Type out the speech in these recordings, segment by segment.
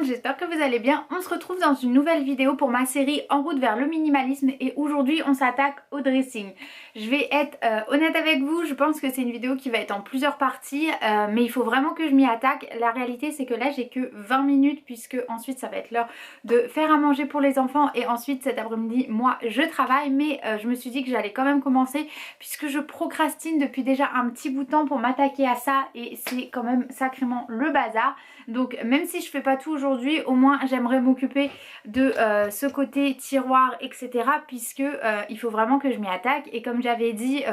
j'espère que vous allez bien. On se retrouve dans une nouvelle vidéo pour ma série En route vers le minimalisme et aujourd'hui on s'attaque au dressing. Je vais être honnête avec vous, je pense que c'est une vidéo qui va être en plusieurs parties mais il faut vraiment que je m'y attaque. La réalité c'est que là j'ai que 20 minutes puisque ensuite ça va être l'heure de faire à manger pour les enfants et ensuite cet après-midi moi je travaille, mais je me suis dit que j'allais quand même commencer puisque je procrastine depuis déjà un petit bout de temps pour m'attaquer à ça et c'est quand même sacrément le bazar. Donc même si je fais pas tout aujourd'hui, au moins j'aimerais m'occuper de ce côté tiroir etc, puisque il faut vraiment que je m'y attaque. Et comme j'avais dit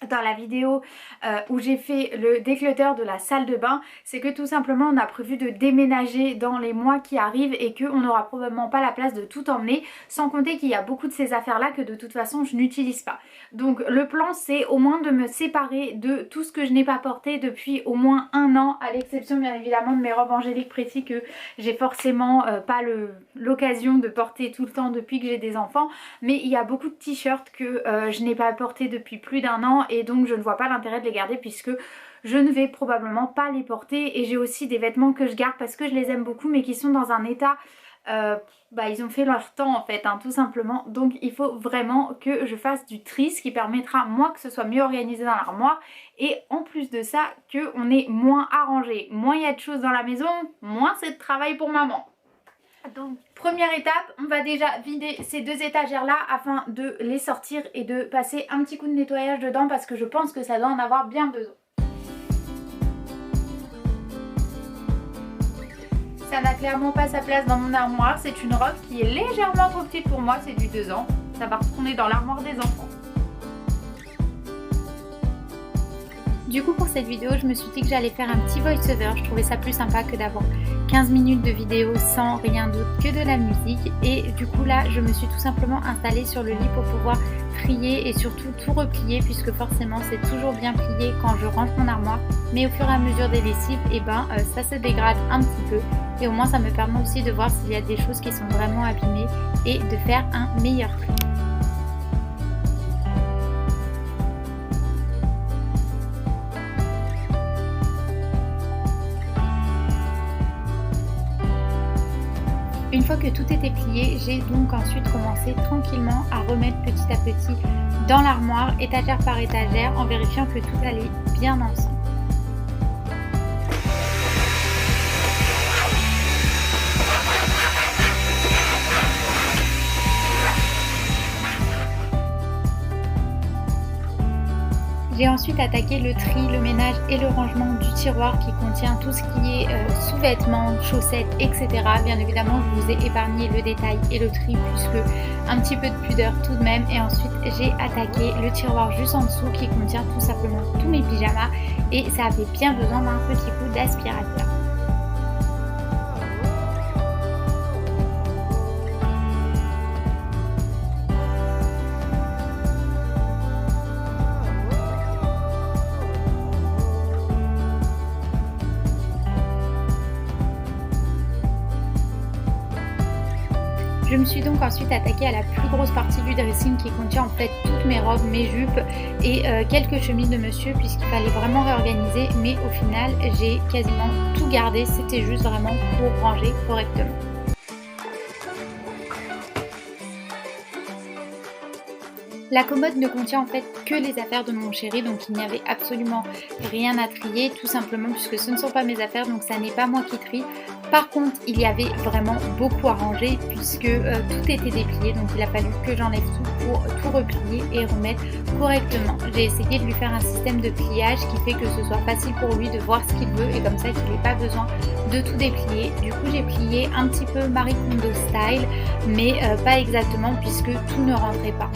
dans la vidéo où j'ai fait le déclutter de la salle de bain, c'est que tout simplement on a prévu de déménager dans les mois qui arrivent et qu'on n'aura probablement pas la place de tout emmener, sans compter qu'il y a beaucoup de ces affaires là que de toute façon je n'utilise pas. Donc le plan c'est au moins de me séparer de tout ce que je n'ai pas porté depuis au moins un an, à l'exception bien évidemment de mes robes Angélique Pretty que j'ai forcément pas l'occasion de porter tout le temps depuis que j'ai des enfants, mais il y a beaucoup de t-shirts que je n'ai pas porté depuis plus d'un an et donc je ne vois pas l'intérêt de les garder puisque je ne vais probablement pas les porter. Et j'ai aussi des vêtements que je garde parce que je les aime beaucoup mais qui sont dans un état ils ont fait leur temps en fait tout simplement. Donc il faut vraiment que je fasse du tri, ce qui permettra moi que ce soit mieux organisé dans l'armoire et en plus de ça qu'on est moins arrangé. Moins il y a de choses dans la maison, moins c'est de travail pour maman. Donc première étape, on va déjà vider ces deux étagères là afin de les sortir et de passer un petit coup de nettoyage dedans parce que je pense que ça doit en avoir bien besoin. Ça n'a clairement pas sa place dans mon armoire, c'est une robe qui est légèrement trop petite pour moi, c'est du 2 ans, ça va retourner dans l'armoire des enfants. Du coup pour cette vidéo je me suis dit que j'allais faire un petit voice-over, je trouvais ça plus sympa que d'avoir 15 minutes de vidéo sans rien d'autre que de la musique. Et du coup là je me suis tout simplement installée sur le lit pour pouvoir trier et surtout tout replier, puisque forcément c'est toujours bien plié quand je range mon armoire, mais au fur et à mesure des lessives ça se dégrade un petit peu et au moins ça me permet aussi de voir s'il y a des choses qui sont vraiment abîmées et de faire un meilleur tri. Une fois que tout était plié, j'ai donc ensuite commencé tranquillement à remettre petit à petit dans l'armoire, étagère par étagère, en vérifiant que tout allait bien ensemble. J'ai ensuite attaqué le tri, le ménage et le rangement du tiroir qui contient tout ce qui est sous-vêtements, chaussettes, etc. Bien évidemment, je vous ai épargné le détail et le tri puisque un petit peu de pudeur tout de même. Et ensuite, j'ai attaqué le tiroir juste en dessous qui contient tout simplement tous mes pyjamas et ça avait bien besoin d'un petit coup d'aspirateur. Je me suis donc ensuite attaquée à la plus grosse partie du dressing qui contient en fait toutes mes robes, mes jupes et quelques chemises de monsieur puisqu'il fallait vraiment réorganiser, mais au final j'ai quasiment tout gardé, c'était juste vraiment pour ranger correctement. La commode ne contient en fait que les affaires de mon chéri, donc il n'y avait absolument rien à trier, tout simplement puisque ce ne sont pas mes affaires, donc ça n'est pas moi qui trie. Par contre, il y avait vraiment beaucoup à ranger puisque tout était déplié, donc il a fallu que j'enlève tout pour tout replier et remettre correctement. J'ai essayé de lui faire un système de pliage qui fait que ce soit facile pour lui de voir ce qu'il veut et comme ça qu'il n'ait pas besoin de tout déplier. Du coup j'ai plié un petit peu Marie Kondo style, mais pas exactement puisque tout ne rentrait pas.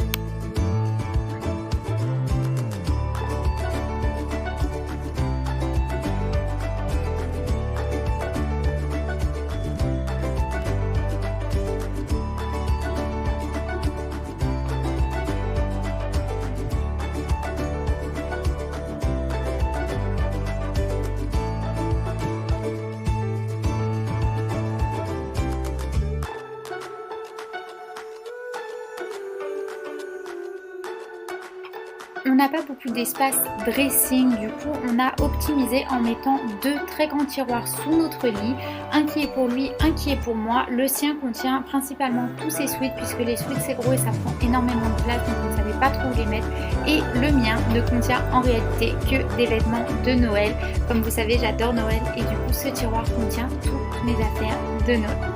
on n'a pas beaucoup d'espace dressing, du coup on a optimisé en mettant 2 très grands tiroirs sous notre lit, un qui est pour lui, un qui est pour moi. Le sien contient principalement tous ses sweats puisque les sweats c'est gros et ça prend énormément de place, donc on ne savait pas trop où les mettre, et le mien ne contient en réalité que des vêtements de Noël. Comme vous savez, j'adore Noël et du coup ce tiroir contient toutes mes affaires de Noël.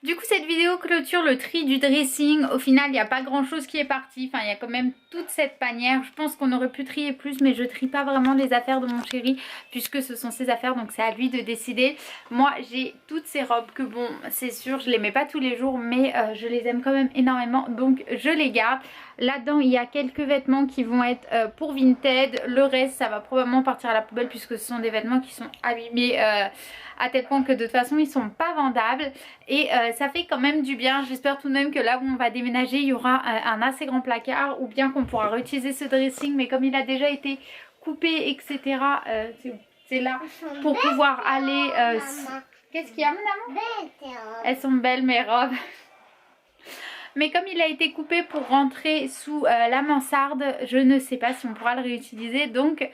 Du coup cette vidéo clôture le tri du dressing. Au final il n'y a pas grand chose qui est parti, enfin il y a quand même toute cette panière. Je pense qu'on aurait pu trier plus mais je trie pas vraiment les affaires de mon chéri puisque ce sont ses affaires, donc c'est à lui de décider. Moi j'ai toutes ces robes que bon c'est sûr je les mets pas tous les jours mais je les aime quand même énormément, donc je les garde. Là-dedans il y a quelques vêtements qui vont être pour Vinted, le reste ça va probablement partir à la poubelle puisque ce sont des vêtements qui sont abîmés à tel point que de toute façon ils sont pas vendables et ça fait quand même du bien. J'espère tout de même que là où on va déménager il y aura un assez grand placard ou bien qu'on pourra réutiliser ce dressing, mais comme il a déjà été coupé etc, c'est là pour pouvoir aller qu'est-ce qu'il y a mon amour? Elles sont belles mes robes. Mais comme il a été coupé pour rentrer sous la mansarde, je ne sais pas si on pourra le réutiliser. Donc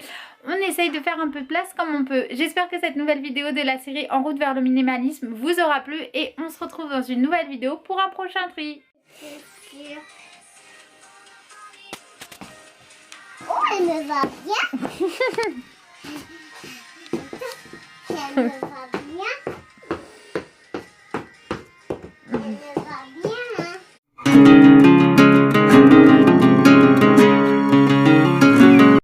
on essaye de faire un peu de place comme on peut. J'espère que cette nouvelle vidéo de la série En route vers le minimalisme vous aura plu. Et on se retrouve dans une nouvelle vidéo pour un prochain tri. Oh, elle me va bien. Elle me va bien.